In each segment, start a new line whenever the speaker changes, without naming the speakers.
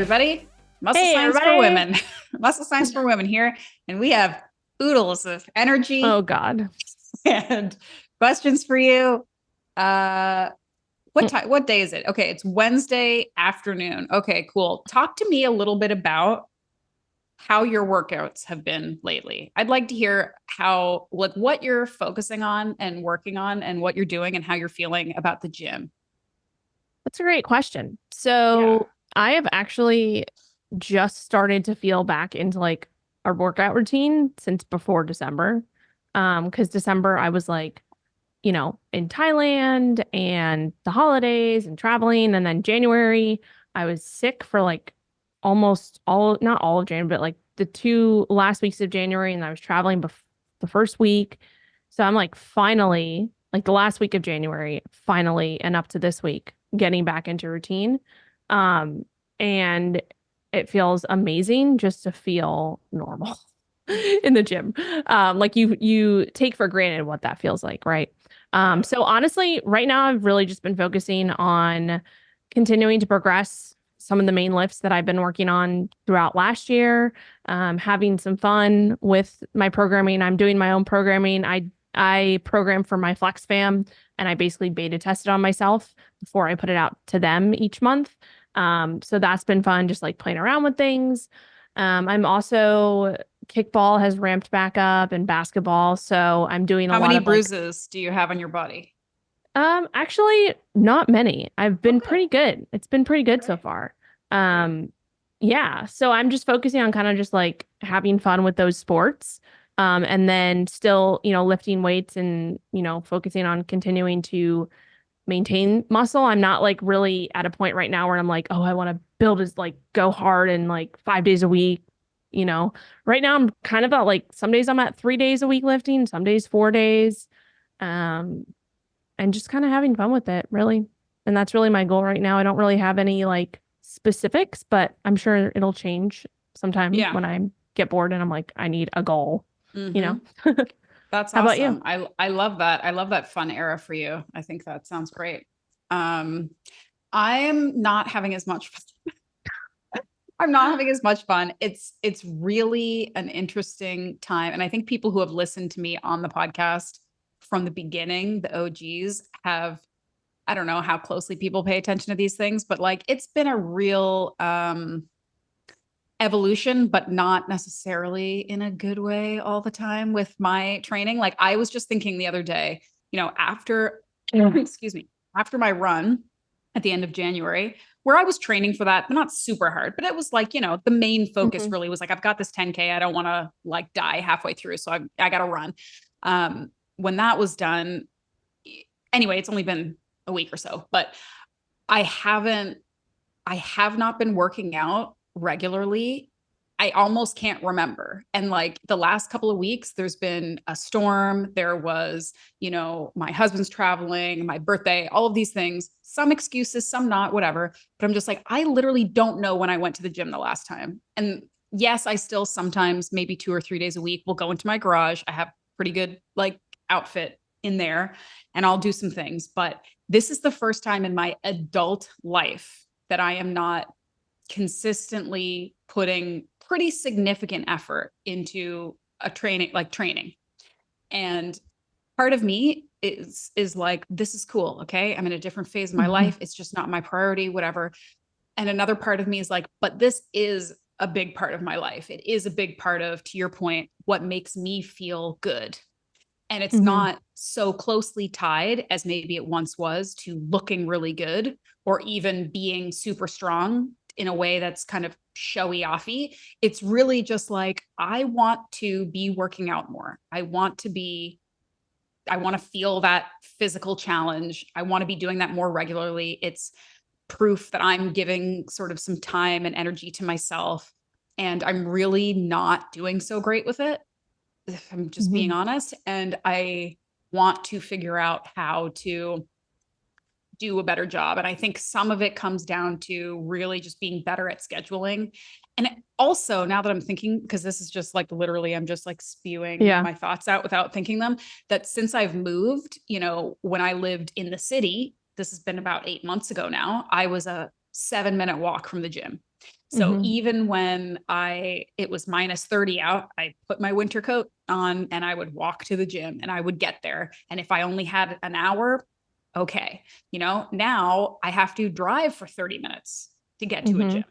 everybody. Muscle
Hey,
Science for
everybody.
Women. Muscle Science for Women here. And we have oodles of
Oh,
energy
God.
and questions for you. What day is it? Okay, it's Wednesday afternoon. Okay, cool. Talk to me a little bit about how your workouts have been lately. I'd like to hear what you're focusing on and working on and what you're doing and how you're feeling about the gym.
That's a great question.
Yeah.
So, I have actually just started to feel back into like a workout routine since before December. Because December I was like, in Thailand and the holidays and traveling. And then January, I was sick for like almost all, not all of January, but like the two last weeks of January. And I was traveling the first week. So I'm like, finally, like the last week of January, finally, and up to this week, getting back into routine. Um, and it feels amazing just to feel normal in the gym. Like you take for granted what that feels like, right? So honestly, right now I've really just been focusing on continuing to progress some of the main lifts that I've been working on throughout last year, having some fun with my programming. I'm doing my own programming. I program for my Flex fam and I basically beta test it on myself before I put it out to them each month. So that's been fun, just like playing around with things. I'm also kickball has ramped back up and basketball. So I'm doing a
How
lot
many
of like,
bruises do you have on your body?
actually not many. I've
Oh,
been
good.
pretty good. It's been pretty good so
Great.
far.
Great.
Um, yeah. So I'm just focusing on kind of just like having fun with those sports. And then still, lifting weights and, focusing on continuing to maintain muscle. I'm not like really at a point right now where I'm like, oh, I want to build as like go hard and like 5 days a week. Right now I'm kind of at like some days I'm at 3 days a week lifting, some days 4 days. Um, and just kind of having fun with it, really. And that's really my goal right now. I don't really have any like specifics, but I'm sure it'll change sometime
Yeah.
when I get bored and I'm like, I need a goal, you
Mm-hmm.
know?
That's
How about you?
awesome. I love that. I love that fun era for you. I think that sounds great. Um, I'm not having as much fun. I'm not having as much fun. It's really an interesting time. And I think people who have listened to me on the podcast from the beginning, the OGs, have I don't know how closely people pay attention to these things, but like it's been a real evolution, but not necessarily in a good way all the time with my training. Like I was just thinking the other day, after, excuse me, after my run at the end of January, where I was training for that, but not super hard, but it was like, the main focus
Mhm.
really was like, I've got this 10K. I don't want to like die halfway through. So I got to run. When that was done, anyway, it's only been a week or so, but I haven't I have not been working out regularly. I almost can't remember. And like the last couple of weeks, there's been a storm. There was, my husband's traveling, my birthday, all of these things, some excuses, some not, whatever. But I'm just like, I literally don't know when I went to the gym the last time. And yes, I still sometimes, maybe 2 or 3 days a week, will go into my garage. I have pretty good like outfit in there and I'll do some things. But this is the first time in my adult life that I am not consistently putting pretty significant effort into a training. And part of me is like, this is cool. Okay. I'm in a different phase of my
Mhm.
life. It's just not my priority, whatever. And another part of me is like, but this is a big part of my life. It is a big part of, to your point, what makes me feel good. And it's
Mhm.
not so closely tied as maybe it once was to looking really good or even being super strong in a way that's kind of showy offy. It's really just like, I want to be working out more. I want to feel that physical challenge. I want to be doing that more regularly. It's proof that I'm giving sort of some time and energy to myself. And I'm really not doing so great with it, if I'm just being
Mhm.
honest. And I want to figure out how to do a better job. And I think some of it comes down to really just being better at scheduling. And also, now that I'm thinking, because this is just like literally, I'm just like spewing
Yeah.
my thoughts out without thinking them, that since I've moved, when I lived in the city, this has been about 8 months ago now, I was a 7-minute walk from the gym. So
Mhm.
even when it was -30 out, I put my winter coat on and I would walk to the gym and I would get there. And if I only had an hour, okay. Now I have to drive for 30 minutes to get to a
Mhm.
gym.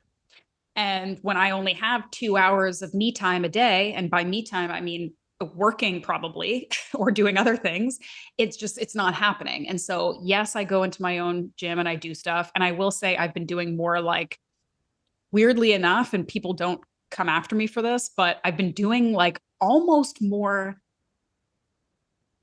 And when I only have 2 hours of me time a day, and by me time, I mean working probably or doing other things, it's not happening. And so, yes, I go into my own gym and I do stuff. And I will say I've been doing more, like, weirdly enough, and people don't come after me for this, but I've been doing like almost more,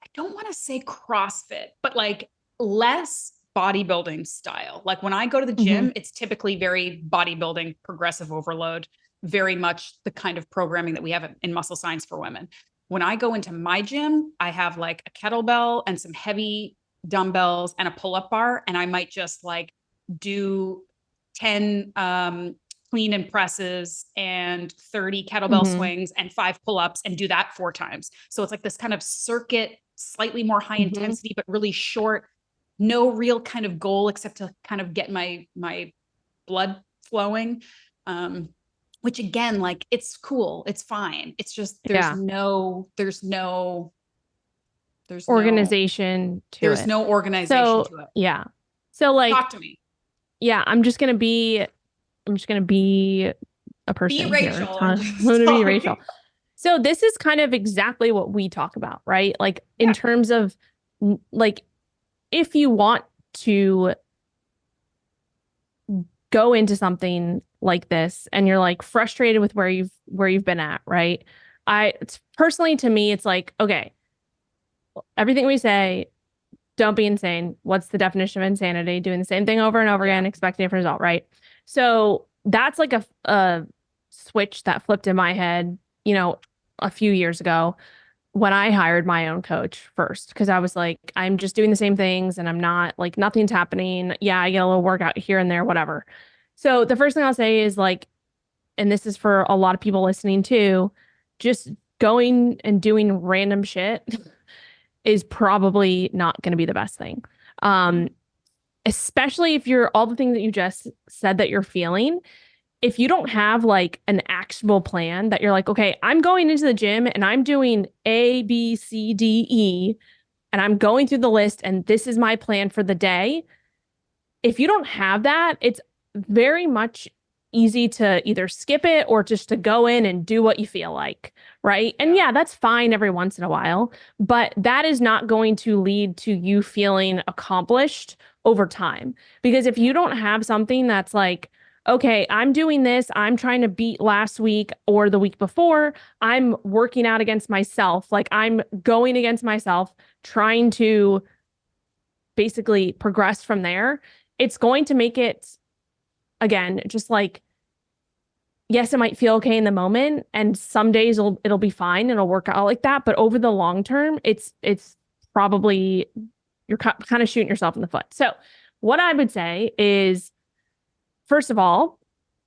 I don't want to say CrossFit, but like less bodybuilding style. Like when I go to the
Mhm.
gym, it's typically very bodybuilding, progressive overload, very much the kind of programming that we have in muscle science for women. When I go into my gym, I have like a kettlebell and some heavy dumbbells and a pull-up bar, and I might just like do 10 clean and presses and 30 kettlebell
Mhm.
swings and 5 pull-ups and do that 4 times. So it's like this kind of circuit, slightly more high
Mhm.
intensity, but really short, no real kind of goal except to kind of get my blood flowing. Um, which again, like, it's cool, it's fine. It's just
Yeah.
there's no
Organization to
there's
it.
no organization
So,
to it.
yeah. So like,
Talk to me.
yeah, I'm just going to be a
Be
person here.
Rachel and
I'm
just
going to be
talk.
Rachel. So this is kind of exactly what we talk about, right? Like in
Yeah.
terms of like if you want to go into something like this and you're like frustrated with where you've been at, right? It's personally to me it's like, okay, everything we say, don't be insane. What's the definition of insanity? Doing the same thing over and over
Yeah.
again, expecting a different result, right? So that's like a switch that flipped in my head, a few years ago when I hired my own coach first, because I was like, I'm just doing the same things and I'm not like nothing's happening. Yeah, I get a little workout here and there, whatever. So the first thing I'll say is like, and this is for a lot of people listening too, just going and doing random shit is probably not going to be the best thing. Um, especially if you're all the things that you just said that you're feeling, if you don't have like an actionable plan that you're like, okay, I'm going into the gym and I'm doing A, B, C, D, E, and I'm going through the list and this is my plan for the day. If you don't have that, it's very much easy to either skip it or just to go in and do what you feel like, right? And
Yeah.
yeah, that's fine every once in a while, but that is not going to lead to you feeling accomplished over time. Because if you don't have something that's like, okay, I'm doing this, I'm trying to beat last week or the week before, I'm working out against myself, like I'm going against myself, trying to basically progress from there, it's going to make it again, just like, yes, it might feel okay in the moment, and some days it'll be fine, it'll work out like that. But over the long term, it's probably you're kind of shooting yourself in the foot. So what I would say is, first of all,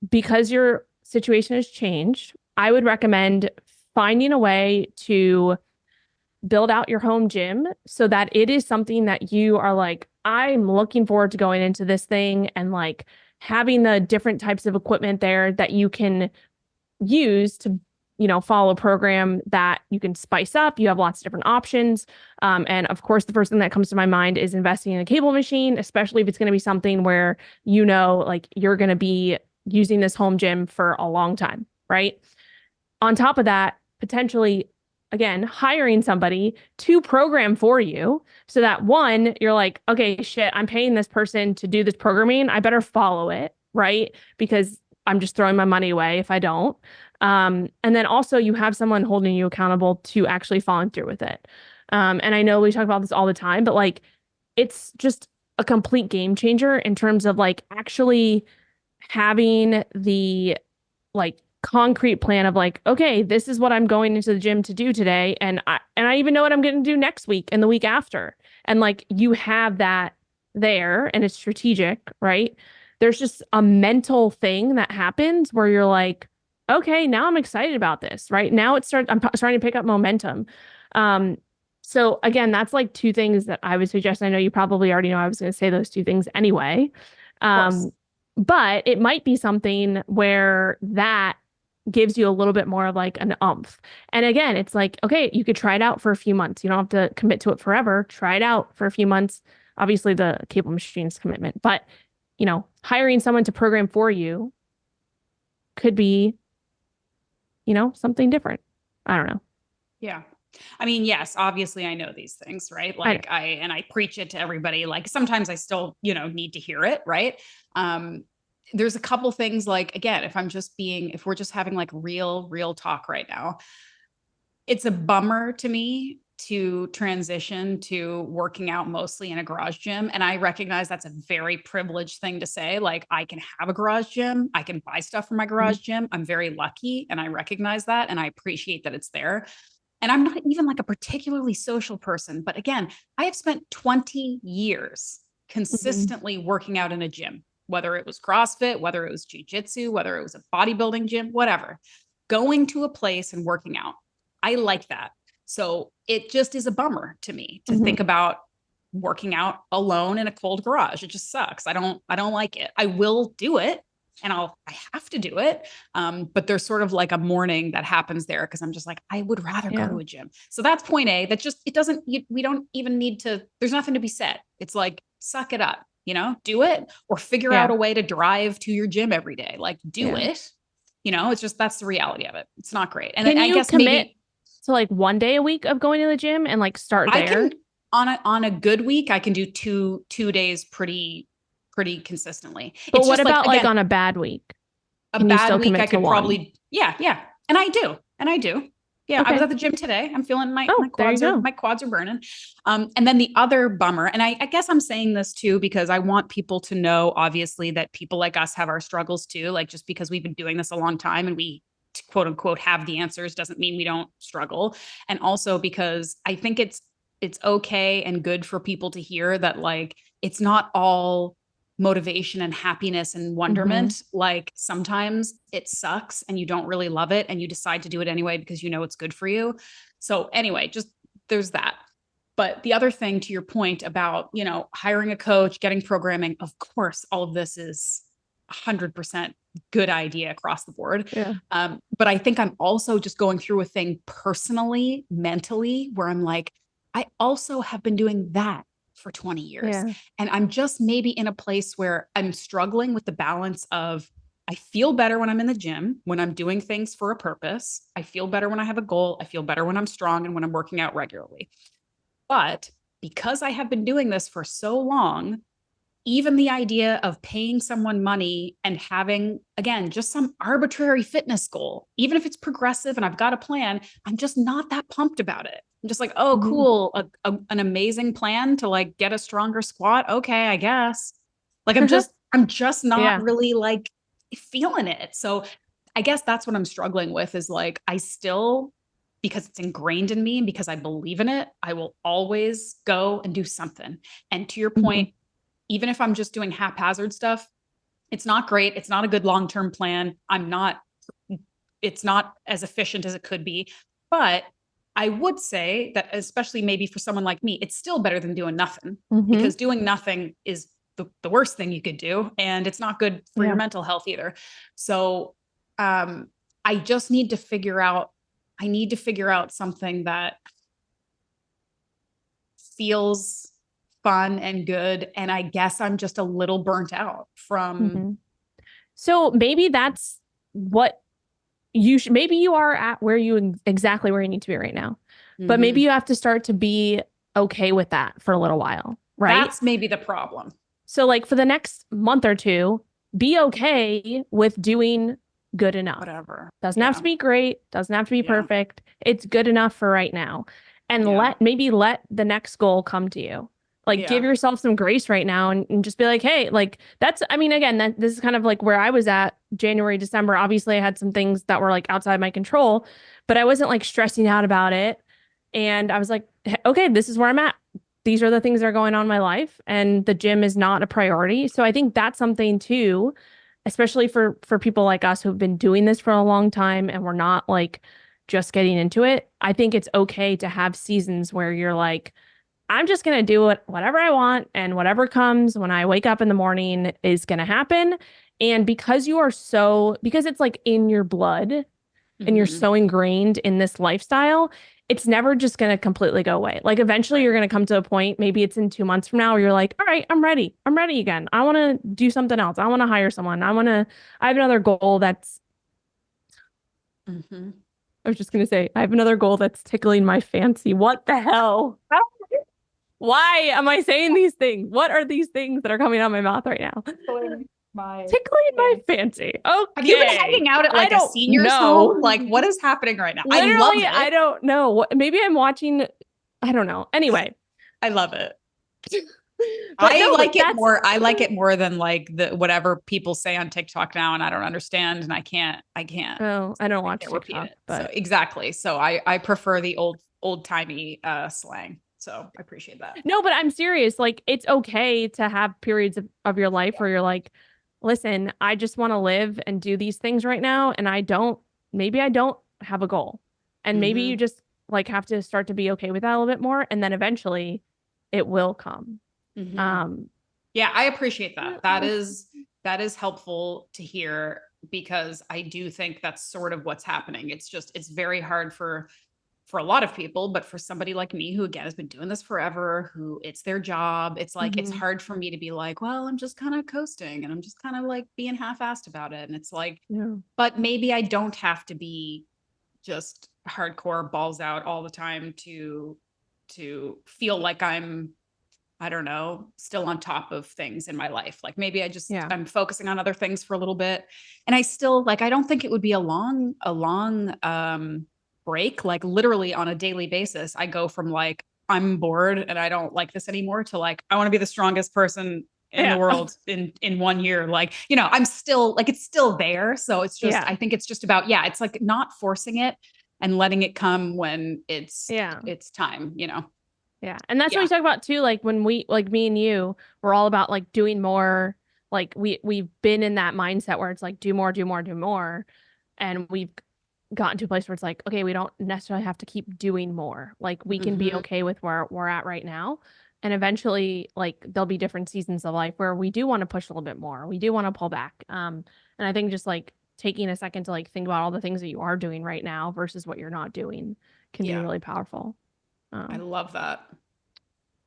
because your situation has changed, I would recommend finding a way to build out your home gym so that it is something that you are like, I'm looking forward to going into this thing and like having the different types of equipment there that you can use to, follow a program that you can spice up. You have lots of different options. And of course, the first thing that comes to my mind is investing in a cable machine, especially if it's going to be something where, like you're going to be using this home gym for a long time, right? On top of that, potentially, again, hiring somebody to program for you so that one, you're like, okay, shit, I'm paying this person to do this programming. I better follow it, right? Because I'm just throwing my money away if I don't. And then also you have someone holding you accountable to actually following through with it. And I know we talk about this all the time, but like it's just a complete game changer in terms of like actually having the like concrete plan of like, okay, this is what I'm going into the gym to do today. And I even know what I'm going to do next week and the week after. And like you have that there and it's strategic, right? There's just a mental thing that happens where you're like, okay, now I'm excited about this, right? Now I'm starting to pick up momentum. Um, so again, that's like two things that I would suggest. I know you probably already know I was going to say those two things anyway.
Of course.
Um, But it might be something where that gives you a little bit more of like an umph. And again, it's like, okay, you could try it out for a few months. You don't have to commit to it forever. Try it out for a few months. Obviously, the cable machine's commitment, but hiring someone to program for you could be, something different. I don't know.
Yeah. I mean, yes, obviously I know these things, right? Like I preach it to everybody. Like sometimes I still, need to hear it, right? There's a couple things like, again, if we're just having like real talk right now, it's a bummer to me to transition to working out mostly in a garage gym. And I recognize that's a very privileged thing to say. Like I can have a garage gym. I can buy stuff from my garage gym. I'm very lucky and I recognize that. And I appreciate that it's there. And I'm not even like a particularly social person. But again, I have spent 20 years consistently working out in a gym, whether it was CrossFit, whether it was jujitsu, whether it was a bodybuilding gym, whatever, going to a place and working out. I like that. So it just is a bummer to me to think about working out alone in a cold garage. It just sucks. I don't like it. I will do it and I have to do it. But there's sort of like a mourning that happens there because I'm just like, I would rather go to a gym. So that's point A. That just, we don't even need to, there's nothing to be said. It's like, suck it up, do it or figure out a way to drive to your gym every day. Like do it, it's just, that's the reality of it. It's not great. And
Can
I guess maybe
to like one day a week of going to the gym and like start there?
I can, on a good week, I can do two days pretty consistently.
But what about like on a bad week?
A bad week, I could probably, yeah. And I do. Yeah.
Okay.
I was at the gym today. I'm feeling my quads are burning. And then the other bummer, and I guess I'm saying this too, because I want people to know, obviously, that people like us have our struggles too. Like just because we've been doing this a long time and we quote unquote have the answers doesn't mean we don't struggle. And also because I think it's okay and good for people to hear that like it's not all motivation and happiness and wonderment. Like sometimes it sucks and you don't really love it and you decide to do it anyway because it's good for you. So anyway, just there's that. But the other thing to your point about, hiring a coach, getting programming, of course, all of this is 100% good idea across the board.
Yeah.
But I think I'm also just going through a thing personally, mentally, where I'm like, I also have been doing that for 20 years. Yeah. And I'm just maybe in a place where I'm struggling with the balance of, I feel better when I'm in the gym, when I'm doing things for a purpose. I feel better when I have a goal. I feel better when I'm strong and when I'm working out regularly. But because I have been doing this for so long, even the idea of paying someone money and having, again, just some arbitrary fitness goal, even if it's progressive and I've got a plan, I'm just not that pumped about it. I'm just like, oh, cool. An amazing plan to like get a stronger squat. Okay, I guess. Like, I'm just not really like feeling it. So I guess that's what I'm struggling with is like, I still, because it's ingrained in me and because I believe in it, I will always go and do something. And to your point, even if I'm just doing haphazard stuff, it's not great. It's not a good long-term plan. It's not as efficient as it could be. But I would say that, especially maybe for someone like me, it's still better than doing nothing because doing nothing is the worst thing you could do. And it's not good for your mental health either. So I just need to figure out something that feels fun and good. And I guess I'm just a little burnt out from.
So maybe that's what maybe you are at exactly where you need to be right now, but maybe you have to start to be okay with that for a little while, right?
That's maybe the problem.
So like for the next month or two, be okay with doing good enough.
Whatever.
Doesn't have to be great. Doesn't have to be perfect. It's good enough for right now. And let the next goal come to you. Like give yourself some grace right now and just be like, hey, like again, this is kind of like where I was at January, December. Obviously I had some things that were like outside my control, but I wasn't like stressing out about it. And I was like, okay, this is where I'm at. These are the things that are going on in my life and the gym is not a priority. So I think that's something too, especially for people like us who've been doing this for a long time and we're not like just getting into it. I think it's okay to have seasons where you're like, I'm just going to do whatever I want and whatever comes when I wake up in the morning is going to happen. And because because it's like in your blood and you're
Mhm.
so ingrained in this lifestyle, it's never just going to completely go away. Like eventually
Right.
you're going to come to a point, maybe it's in 2 months from now, where you're like, all right, I'm ready. I'm ready again. I want to do something else. I want to hire someone. I have another goal that's,
Mhm.
I was just going to say, I have another goal that's tickling my fancy. What the hell? Why am I saying these things? What are these things that are coming out of my mouth right now?
Tickling my
Tickling my
fancy.
fancy.
Have you been
Okay.
hanging out at
I
like a
don't
senior's home?
know.
Like, what is happening right now? I love
Literally, I
it.
don't know. Maybe I'm watching, I don't know. Anyway.
I love it.
But
I
no,
like
but
it
that's
more. I like it more than like the whatever people say on TikTok now, and I don't understand, and
oh, I don't
I
watch
can't repeat
TikTok,
it. So
but
exactly. So I prefer the old timey slang. So I appreciate that.
no, but I'm serious. Like it's okay to have periods of your life where you're like, listen, I just want to live and do these things right now. And maybe I don't have a goal. And maybe you
Hmm.
just like have to start to be okay with that a little bit more. And then eventually it will come.
Hmm.
Um,
Yeah, I appreciate that. That is helpful to hear because I do think that's sort of what's happening. It's very hard for a lot of people, but for somebody like me who again has been doing this forever, who it's their job, it's like it's
mhm,
hard for me to be like, well, I'm just kind of coasting and I'm just kind of like being half-assed about it. And it's like,
yeah.
but maybe I don't have to be just hardcore balls out all the time to feel like I'm, I don't know, still on top of things in my life. Like maybe
Yeah.
I'm focusing on other things for a little bit. And I still like, I don't think it would be a long break. Like literally on a daily basis, I go from like, I'm bored and I don't like this anymore to like, I want to be the strongest person in the
Yeah.
world in 1 year. Like, I'm still like, it's still there. So it's just,
Yeah.
I think it's just about, yeah, it's like not forcing it and letting it come when
Yeah.
it's time.
Yeah. And that's what we
Yeah.
talk about too. Like when like me and you, we're all about like doing more. Like we've been in that mindset where it's like do more, do more, do more. And we've gotten to a place where it's like, okay, we don't necessarily have to keep doing more. Like we can be
Hmm.
okay with where we're at right now. And eventually, like there'll be different seasons of life where we do want to push a little bit more. We do want to pull back. And I think just like taking a second to like think about all the things that you are doing right now versus what you're not doing can be
Yeah.
really powerful.
I
Um,
love that.
so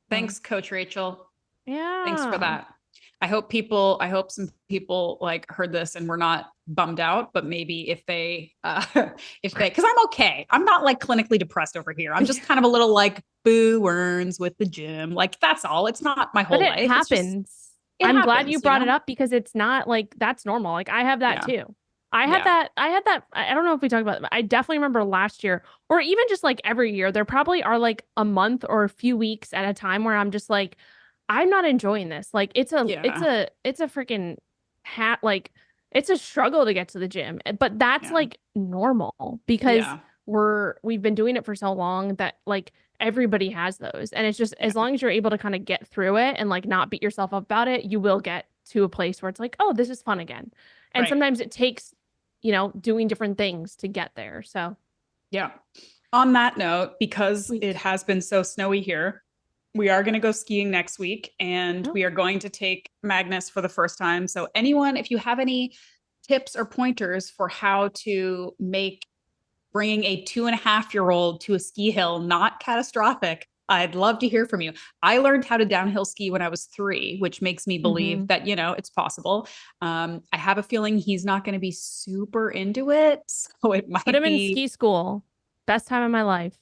Thanks, Coach Rachel. Thanks for
yeah.
that. I hope some people like heard this and were not bummed out, but maybe if they, because I'm okay. I'm not like clinically depressed over here. I'm just kind of a little like boo earns with the gym. Like that's all. It's not my
But
whole
it
life. It's just,
happens.
it
I'm glad you
happens,
brought it up because it's not like that's normal. Like I have that
Yeah.
too. I had
Yeah.
that. I had that. I don't know if we talked about it, but I definitely remember last year or even just like every year, there probably are like a month or a few weeks at a time where I'm just like, I'm not enjoying this. Like
Yeah.
it's a freaking like it's a struggle to get to the gym. But that's
Yeah.
like normal because
Yeah.
we've been doing it for so long that like everybody has those. And it's just
Yeah.
as long as you're able to kind of get through it and like not beat yourself up about it, you will get to a place where it's like, oh, this is fun again. And
Right.
sometimes it takes, doing different things to get there. So
Yeah. On that note, because it
sweet.
has been so snowy here, we are going to go skiing next week and
Oh,
we are going to take Magnus for the first time. So, anyone, if you have any tips or pointers for how to make bringing a 2.5-year-old to a ski hill not catastrophic, I'd love to hear from you. I learned how to downhill ski when I was 3, which makes me believe
mm-hmm.
that, it's possible. I have a feeling he's not going to be super into it. So it
Put
might
him in
be,
ski school. Best time of my life.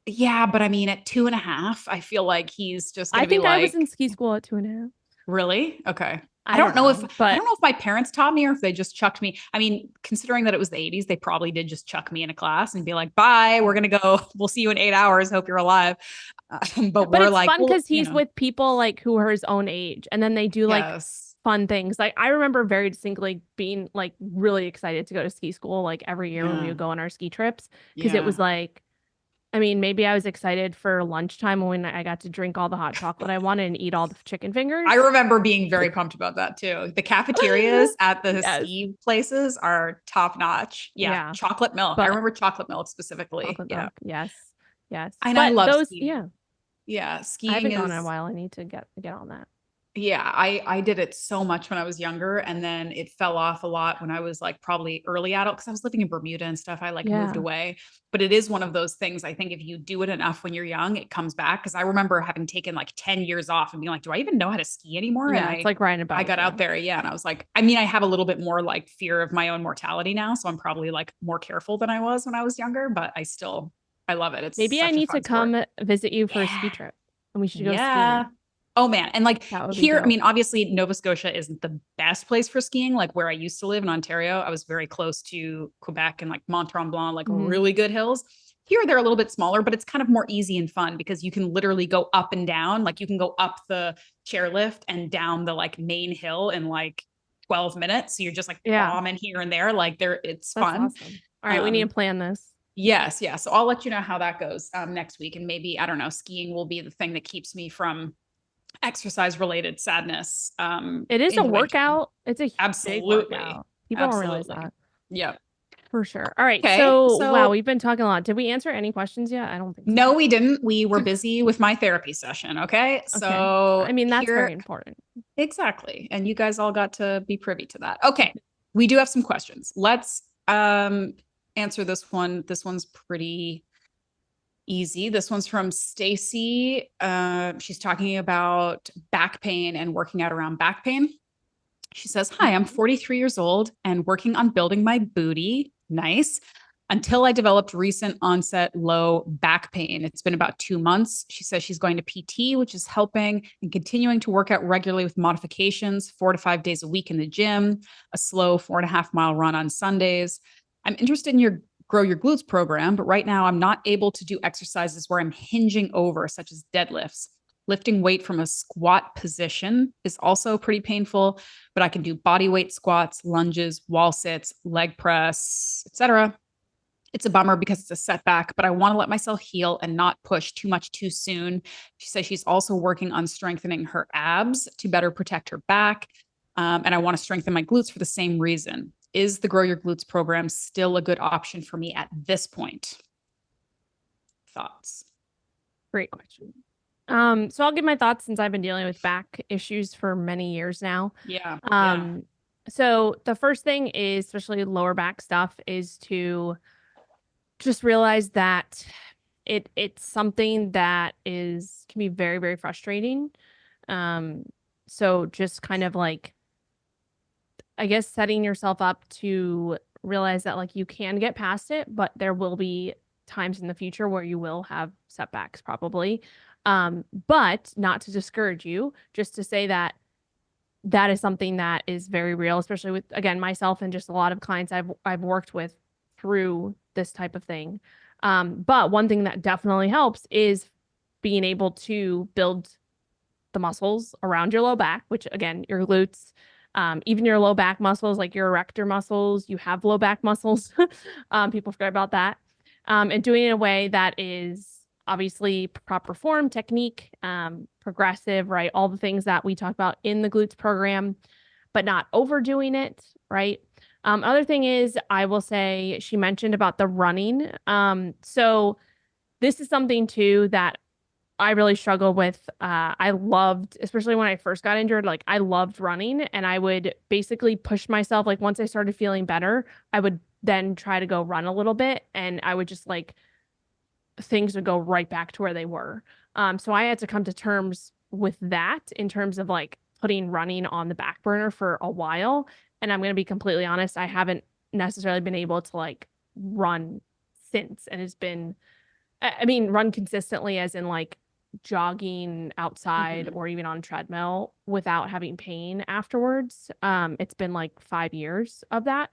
yeah, but I mean, at 2.5, I feel like he's just going
I
to be
think I was in
like,
ski school at 2.5.
really? Okay. I
I
don't
don't
know if
know,
I don't
but
know if my parents taught me or if they just chucked me. I mean, considering that it was the 80s, they probably did just chuck me in a class and be like, "Bye, we're gonna go. We'll see you in 8 hours. Hope you're alive." But
but
we're
it's
like,
fun
well,
because he's with people like who are his own age, and then they do like
yes,
fun things. Like I remember very distinctly being like really excited to go to ski school like every year when we
yeah,
would go on our ski trips because it
yeah.
was like, I mean, maybe I was excited for lunchtime when I got to drink all the hot chocolate I wanted and eat all the chicken
I
fingers.
remember being very pumped about that too. The cafeterias at the
Yes.
ski places are top notch. Yeah,
Yeah.
chocolate milk. I
But
remember chocolate milk specifically.
chocolate
Yeah,
milk. Yes. Yes.
and I
But
love
those,
skiing.
yeah.
Yeah,
I
skiing
haven't gone in a
is
while. I need to get on that.
Yeah, I did it so much when I was younger, and then it fell off a lot when I was like probably early adult because I was living in Bermuda and stuff. I like moved
Yeah.
away. But it is one of those things. I think if you do it enough when you're young, it comes back. Because I remember having taken like 10 years off and being like, do I even know how to ski anymore? And
Yeah. It's like riding a
I
bike.
got
Yeah.
out there, yeah, and I was like, I mean, I have a little bit more like fear of my own mortality now, so I'm probably like more careful than I was when I was younger, but I love it. It's
Maybe I
such a
need to
fun sport.
come visit you for a ski
Yeah.
trip and we should go
Yeah.
skiing.
Oh man. And like
That would be
here, I
dope.
mean, obviously Nova Scotia isn't the best place for skiing. Like where I used to live in Ontario, I was very close to Quebec and like Mont Tremblant, like
Mhm.
really good hills. Here they're a little bit smaller, but it's kind of more easy and fun because you can literally go up and down. Like you can go up the chairlift and down the like main hill in like 12 minutes. So you're just like
Yeah.
bombing here and there. Like there, it's
That's
fun.
awesome. All right. We need to
Um,
plan this.
yes, yeah. So I'll let you know how that goes next week. And maybe, I don't know, skiing will be the thing that keeps me from exercise related sadness
It is a
in the winter.
workout. It's a big
Absolutely.
workout. People don't realize
Absolutely.
that.
Yeah.
For sure. All right.
Okay.
So, wow,
So
we've been talking a lot. Did we answer any questions yet? I don't think
no,
so.
we didn't. We were busy with my therapy session. Okay.
Okay.
So
I mean, that's very
here,
important.
exactly. And you guys all got to be privy to that. Okay. We do have some questions. Let's answer this one. This one's pretty easy. This one's from Stacy. She's talking about back pain and working out around back pain. She says, "Hi, I'm 43 years old and working on building my booty. Nice. Until I developed recent onset low back pain. It's been about 2 months." She says she's going to PT, which is helping, and continuing to work out regularly with modifications, 4 to 5 days a week in the gym, a slow 4.5 mile run on Sundays. "I'm interested in your Grow Your Glutes program, but right now I'm not able to do exercises where I'm hinging over, such as deadlifts. Lifting weight from a squat position is also pretty painful, but I can do body weight squats, lunges, wall sits, leg press, etc. It's a bummer because it's a setback, but I want to let myself heal and not push too much too soon." She says she's also working on strengthening her abs to better protect her back. And I want to strengthen my glutes for the same reason. Is the Grow Your Glutes program still a good option for me at this point? Thoughts?
Great question. So I'll give my thoughts since I've been dealing with back issues for many years now.
Yeah.
So the first thing is, especially lower back stuff, is to just realize that it's something that can be very, very frustrating. So just kind of like, I guess, setting yourself up to realize that like you can get past it, but there will be times in the future where you will have setbacks probably. But not to discourage you, just to say that that is something that is very real, especially with, again, myself and just a lot of clients I've worked with through this type of thing. But one thing that definitely helps is being able to build the muscles around your low back, which again, your glutes, even your low back muscles, like your erector muscles, you have low back muscles. People forget about that. And doing it in a way that is obviously proper form, technique, progressive, right? All the things that we talk about in the glutes program, but not overdoing it, right? Other thing is, I will say she mentioned about the running. So this is something too that I really struggle with. I loved, especially when I first got injured, like I loved running and I would basically push myself. Like once I started feeling better, I would then try to go run a little bit and I would just like things would go right back to where they were. So I had to come to terms with that in terms of like putting running on the back burner for a while. And I'm going to be completely honest, I haven't necessarily been able to like run since. And it's been, I mean, run consistently as in like jogging outside
Mhm.
or even on treadmill without having pain afterwards. It's been like 5 years of that.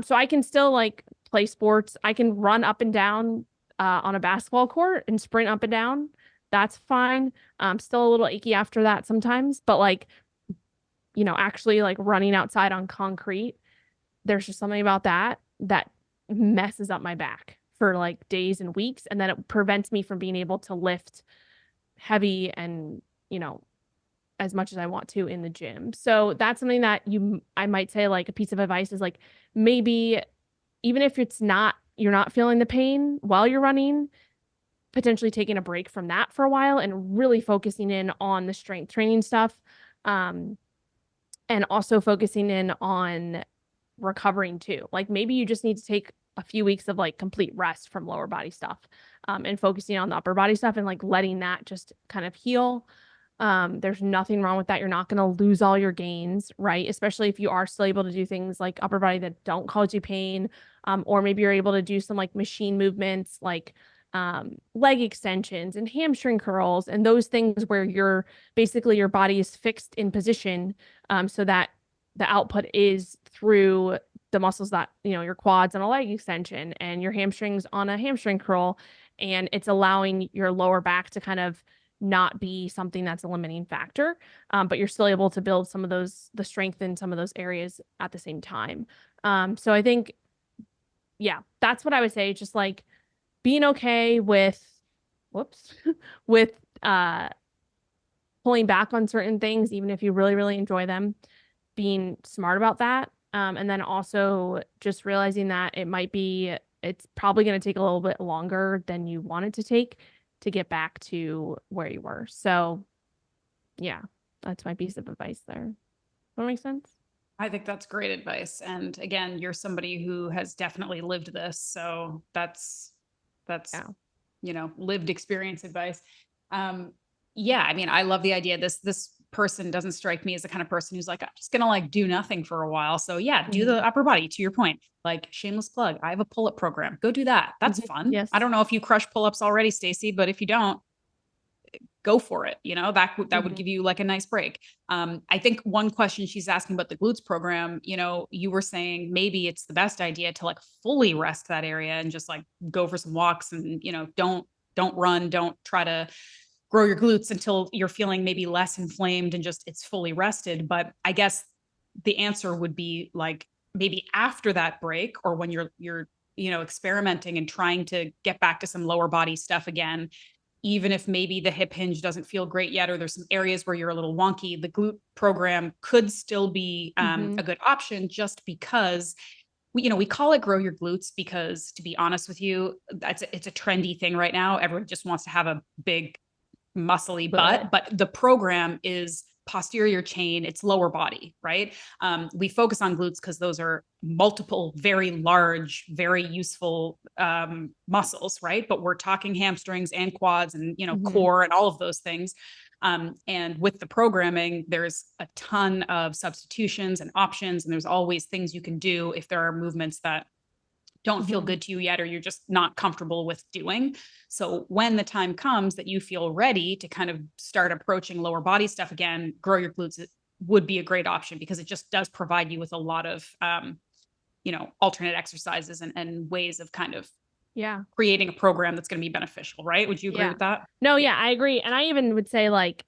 So I can still like play sports. I can run up and down on a basketball court and sprint up and down. That's fine. Still a little achy after that sometimes, but like, actually like running outside on concrete, there's just something about that messes up my back for like days and weeks. And then it prevents me from being able to lift heavy and, as much as I want to in the gym. So that's something that I might say like a piece of advice is like maybe even if you're not feeling the pain while you're running, potentially taking a break from that for a while and really focusing in on the strength training stuff. Um, and also focusing in on recovering too. Like maybe you just need to take a few weeks of like complete rest from lower body stuff, and focusing on the upper body stuff and like letting that just kind of heal. There's nothing wrong with that. You're not going to lose all your gains, right? Especially if you are still able to do things like upper body that don't cause you pain, or maybe you're able to do some like machine movements, like leg extensions and hamstring curls and those things where you're basically your body is fixed in position, so that the output is through the muscles that, your quads on a leg extension and your hamstrings on a hamstring curl. And it's allowing your lower back to kind of not be something that's a limiting factor. But you're still able to build some of the strength in some of those areas at the same time. So I think, yeah, that's what I would say. Just like being okay with, whoops, with pulling back on certain things, even if you really, really enjoy them, being smart about that. And then also just realizing that it's probably going to take a little bit longer than you want it to take to get back to where you were. So yeah, that's my piece of advice there. That make sense?
I think that's great advice. And again, you're somebody who has definitely lived this. So that's,
Yeah.
lived experience advice. Yeah, I mean, I love the idea. This person doesn't strike me as the kind of person who's like, I'm just gonna like do nothing for a while. So yeah, do the upper body, to your point. Like, shameless plug. I have a pull-up program. Go do that. That's fun.
Yes.
I don't know if you crush pull-ups already, Stacey, but if you don't, go for it. That would give you like a nice break. I think one question she's asking about the glutes program, you were saying maybe it's the best idea to like fully rest that area and just like go for some walks and, don't run, don't try to grow your glutes until you're feeling maybe less inflamed and just it's fully rested. But I guess the answer would be like maybe after that break, or when you're experimenting and trying to get back to some lower body stuff again, even if maybe the hip hinge doesn't feel great yet, or there's some areas where you're a little wonky, the glute program could still be a good option, just because we call it grow your glutes because, to be honest with you, it's a trendy thing right now. Everyone just wants to have a big muscly butt, but the program is posterior chain, it's lower body, right? We focus on glutes because those are multiple, very large, very useful muscles, right? But we're talking hamstrings and quads and, core and all of those things. And with the programming, there's a ton of substitutions and options, and there's always things you can do if there are movements that don't feel good to you yet, or you're just not comfortable with doing. So when the time comes that you feel ready to kind of start approaching lower body stuff again, grow your glutes would be a great option, because it just does provide you with a lot of, alternate exercises and ways of kind of creating a program that's going to be beneficial, right? Would you agree with that?
No, yeah, I agree. And I even would say like,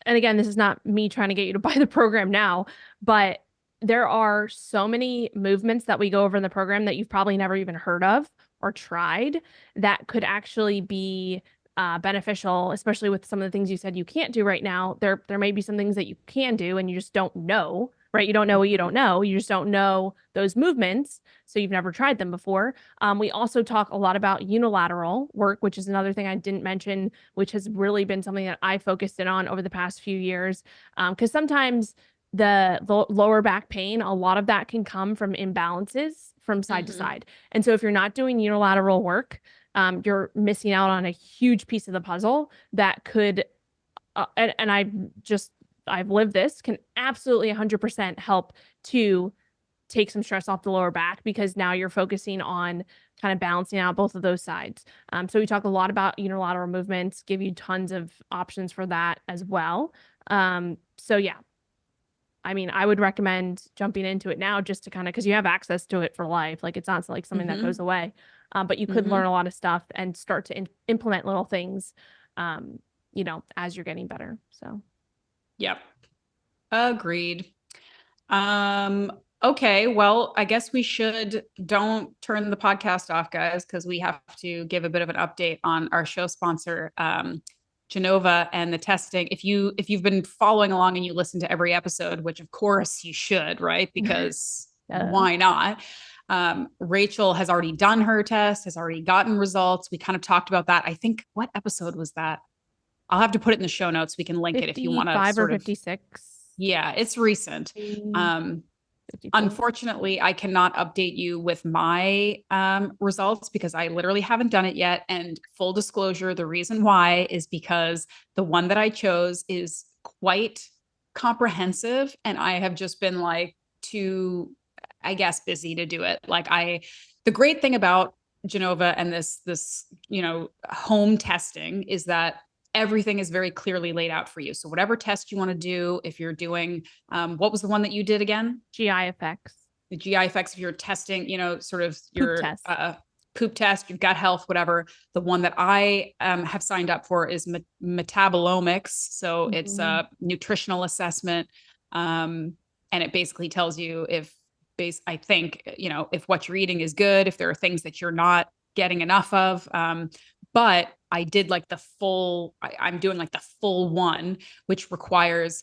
and again, this is not me trying to get you to buy the program now, but there are so many movements that we go over in the program that you've probably never even heard of or tried that could actually be beneficial, especially with some of the things you said you can't do right now. There may be some things that you can do and you just don't know, right? You don't know what you don't know. You just don't know those movements, so you've never tried them before. We also talk a lot about unilateral work, which is another thing I didn't mention, which has really been something that I focused in on over the past few years. Because sometimes the lower back pain, a lot of that can come from imbalances from side to side. And so if you're not doing unilateral work, you're missing out on a huge piece of the puzzle that could, and I've lived this, can absolutely 100% help to take some stress off the lower back, because now you're focusing on kind of balancing out both of those sides. So we talk a lot about unilateral movements, give you tons of options for that as well. So yeah, I mean, I would recommend jumping into it now just to kind of, because you have access to it for life. Like it's not like something that goes away, but you could learn a lot of stuff and start to implement little things, as you're getting better. So.
Yep. Agreed. Okay. Well, I guess we don't turn the podcast off, guys, because we have to give a bit of an update on our show sponsor, Genova, and the testing. If you've been following along and you listen to every episode, which of course you should, right? Because why not? Rachel has already done her test, has already gotten results. We kind of talked about that. I think, what episode was that? I'll have to put it in the show notes. We can link it if you want to.
55 or 56.
Yeah, it's recent.
54.
Unfortunately, I cannot update you with my results because I literally haven't done it yet. And full disclosure, the reason why is because the one that I chose is quite comprehensive, and I have just been like too, I guess, busy to do it. The great thing about Genova and this home testing is that everything is very clearly laid out for you. So whatever test you want to do, if you're doing, what was the one that you did again?
GI effects.
The GI effects, if you're testing, sort of
Poop
your
test.
poop test, your gut health, whatever. The one that I have signed up for is metabolomics. So it's a nutritional assessment. And it basically tells you I think, if what you're eating is good, if there are things that you're not getting enough of. But I did like I'm doing like the full one, which requires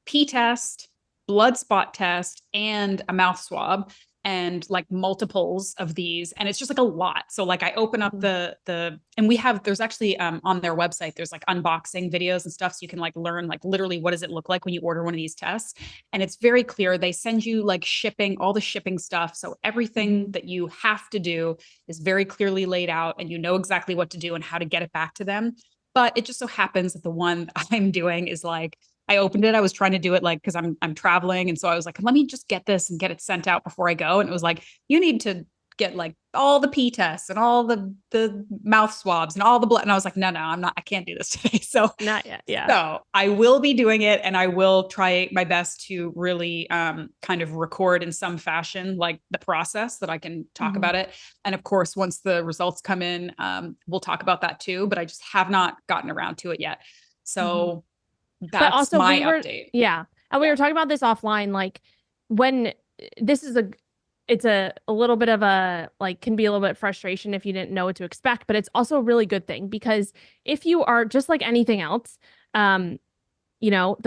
P test, blood spot test, and a mouth swab, and like multiples of these. And it's just like a lot. So like I open up and there's actually on their website, there's like unboxing videos and stuff. So you can like learn like literally what does it look like when you order one of these tests. And it's very clear. They send you like shipping, all the shipping stuff. So everything that you have to do is very clearly laid out, and you know exactly what to do and how to get it back to them. But it just so happens that the one I'm doing is like, I opened it. I was trying to do it like, cause I'm traveling. And so I was like, let me just get this and get it sent out before I go. And it was like, you need to get like all the P tests and all the mouth swabs and all the blood. And I was like, no, I can't do this today. So
not yet. Yeah.
So I will be doing it, and I will try my best to really kind of record in some fashion, like the process that I can talk about it. And of course, once the results come in, we'll talk about that too, but I just have not gotten around to it yet. So that's
also
my update.
Yeah. And we were talking about this offline, like when this is it's a little bit of a, like, can be a little bit frustration if you didn't know what to expect, but it's also a really good thing because if you are just like anything else, the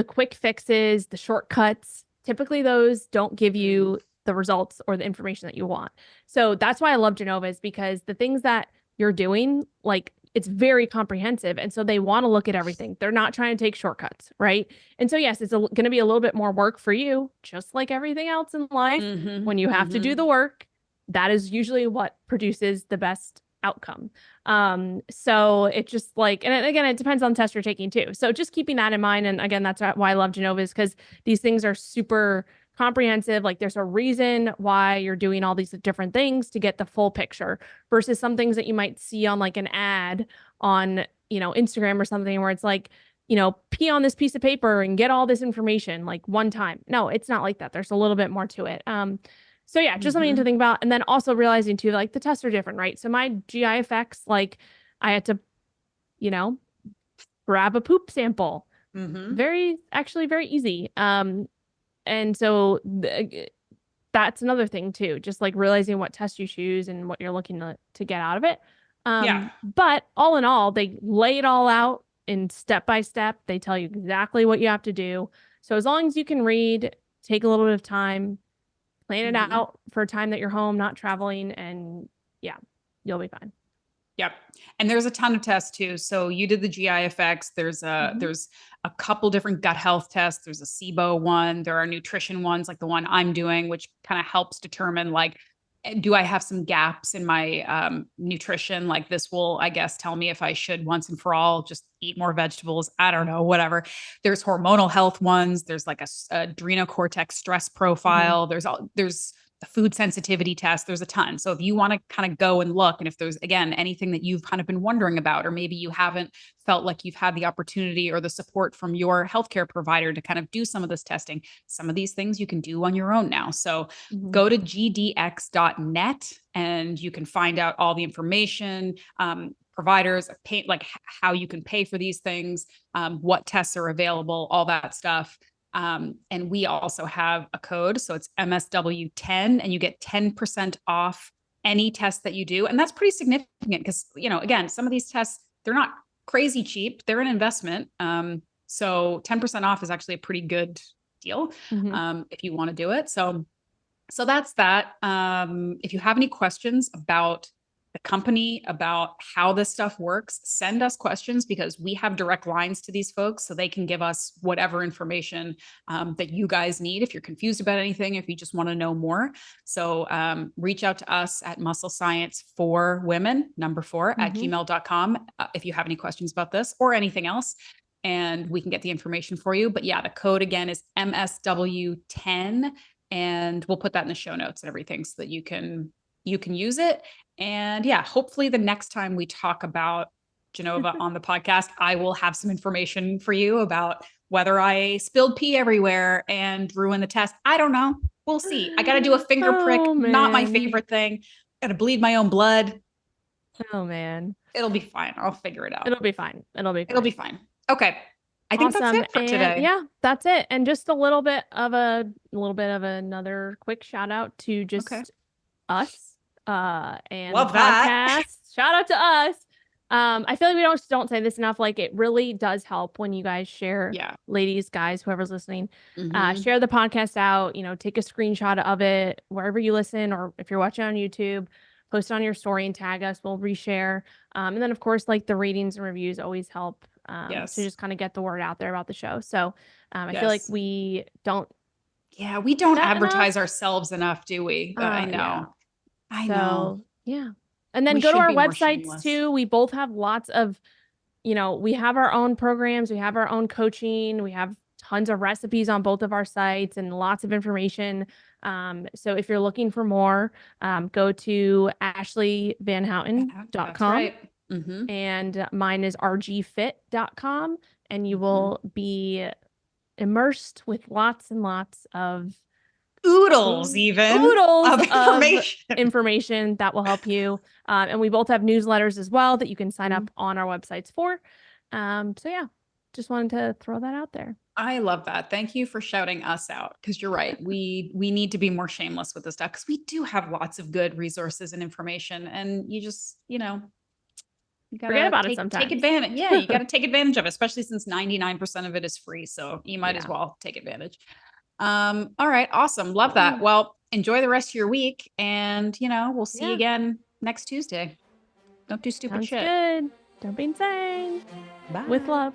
quick fixes, the shortcuts, typically those don't give you the results or the information that you want. So that's why I love Genova, is because the things that you're doing, like, it's very comprehensive. And so they want to look at everything. They're not trying to take shortcuts, right? And so, yes, it's going to be a little bit more work for you, just like everything else in life. When you have to do the work, that is usually what produces the best outcome. So it's just like, and again, it depends on the test you're taking too. So just keeping that in mind. And again, that's why I love Genova, is because these things are super comprehensive. Like, there's a reason why you're doing all these different things to get the full picture, versus some things that you might see on like an ad on, Instagram or something, where it's like, pee on this piece of paper and get all this information like one time. No, it's not like that. There's a little bit more to it. So yeah, just something to think about. And then also realizing too, like, the tests are different, right? So my GI effects, like, I had to, grab a poop sample. Actually very easy. And so that's another thing too, just like realizing what test you choose and what you're looking to get out of it. But all in all, they lay it all out in step by step. They tell you exactly what you have to do. So as long as you can read, take a little bit of time, plan it out for a time that you're home, not traveling, and yeah, you'll be fine.
Yep. And there's a ton of tests too. So you did the GI effects. There's a couple different gut health tests. There's a SIBO one. There are nutrition ones, like the one I'm doing, which kind of helps determine, like, do I have some gaps in my nutrition? Like, this will, I guess, tell me if I should once and for all just eat more vegetables. I don't know, whatever. There's hormonal health ones. There's like a adrenocortex stress profile. There's the food sensitivity test. There's a ton. So if you want to kind of go and look, and if there's, again, anything that you've kind of been wondering about, or maybe you haven't felt like you've had the opportunity or the support from your healthcare provider to kind of do some of this testing, some of these things you can do on your own now. So go to gdx.net and you can find out all the information, providers, pay, like how you can pay for these things, what tests are available, all that stuff. And we also have a code. So it's MSW10, and you get 10% off any test that you do. And that's pretty significant because, again, some of these tests, they're not crazy cheap. They're an investment. So 10% off is actually a pretty good deal if you want to do it. So that's that. If you have any questions about the company about how this stuff works, send us questions because we have direct lines to these folks so they can give us whatever information that you guys need. If you're confused about anything, if you just want to know more. So reach out to us at Muscle Science for Women, number 4 at gmail.com if you have any questions about this or anything else. And we can get the information for you. But yeah, the code again is MSW10. And we'll put that in the show notes and everything so that you can use it. And yeah, hopefully the next time we talk about Genova on the podcast, I will have some information for you about whether I spilled pee everywhere and ruined the test. I don't know. We'll see. I got to do a finger prick. Not my favorite thing. Got to bleed my own blood.
Oh man.
It'll be fine. I'll figure it out.
It'll be fine. It'll be fine.
Okay. I think that's it for today.
Yeah, that's it. And just a little bit of another quick shout out to just us and
Love
the podcast. Shout out to us. I feel like we don't say this enough. Like, it really does help when you guys share, ladies, guys, whoever's listening, share the podcast out, take a screenshot of it wherever you listen, or if you're watching on YouTube, post it on your story and tag us. We'll reshare. And then of course, like, the ratings and reviews always help to just kind of get the word out there about the show. So I feel like we don't
advertise ourselves enough, do we? I know. I know.
Yeah. And then go to our websites too. We both have lots of, we have our own programs. We have our own coaching. We have tons of recipes on both of our sites and lots of information. So if you're looking for more, go to ashleighvanhouten.com.
That's right.
And mine is rgfit.com, and you will be immersed with lots and lots of
oodles
of information that will help you. And we both have newsletters as well that you can sign up on our websites for. So yeah, just wanted to throw that out there.
I love that. Thank you for shouting us out, because you're right. We need to be more shameless with this stuff, because we do have lots of good resources and information, and you just, you gotta
forget about it sometimes.
Take advantage. Yeah, you got to take advantage of it, especially since 99% of it is free. So you might as well take advantage. All right. Awesome. Love that. Well, enjoy the rest of your week, and we'll see you again next Tuesday. Don't do stupid shit.
Good. Don't be insane.
Bye.
With love.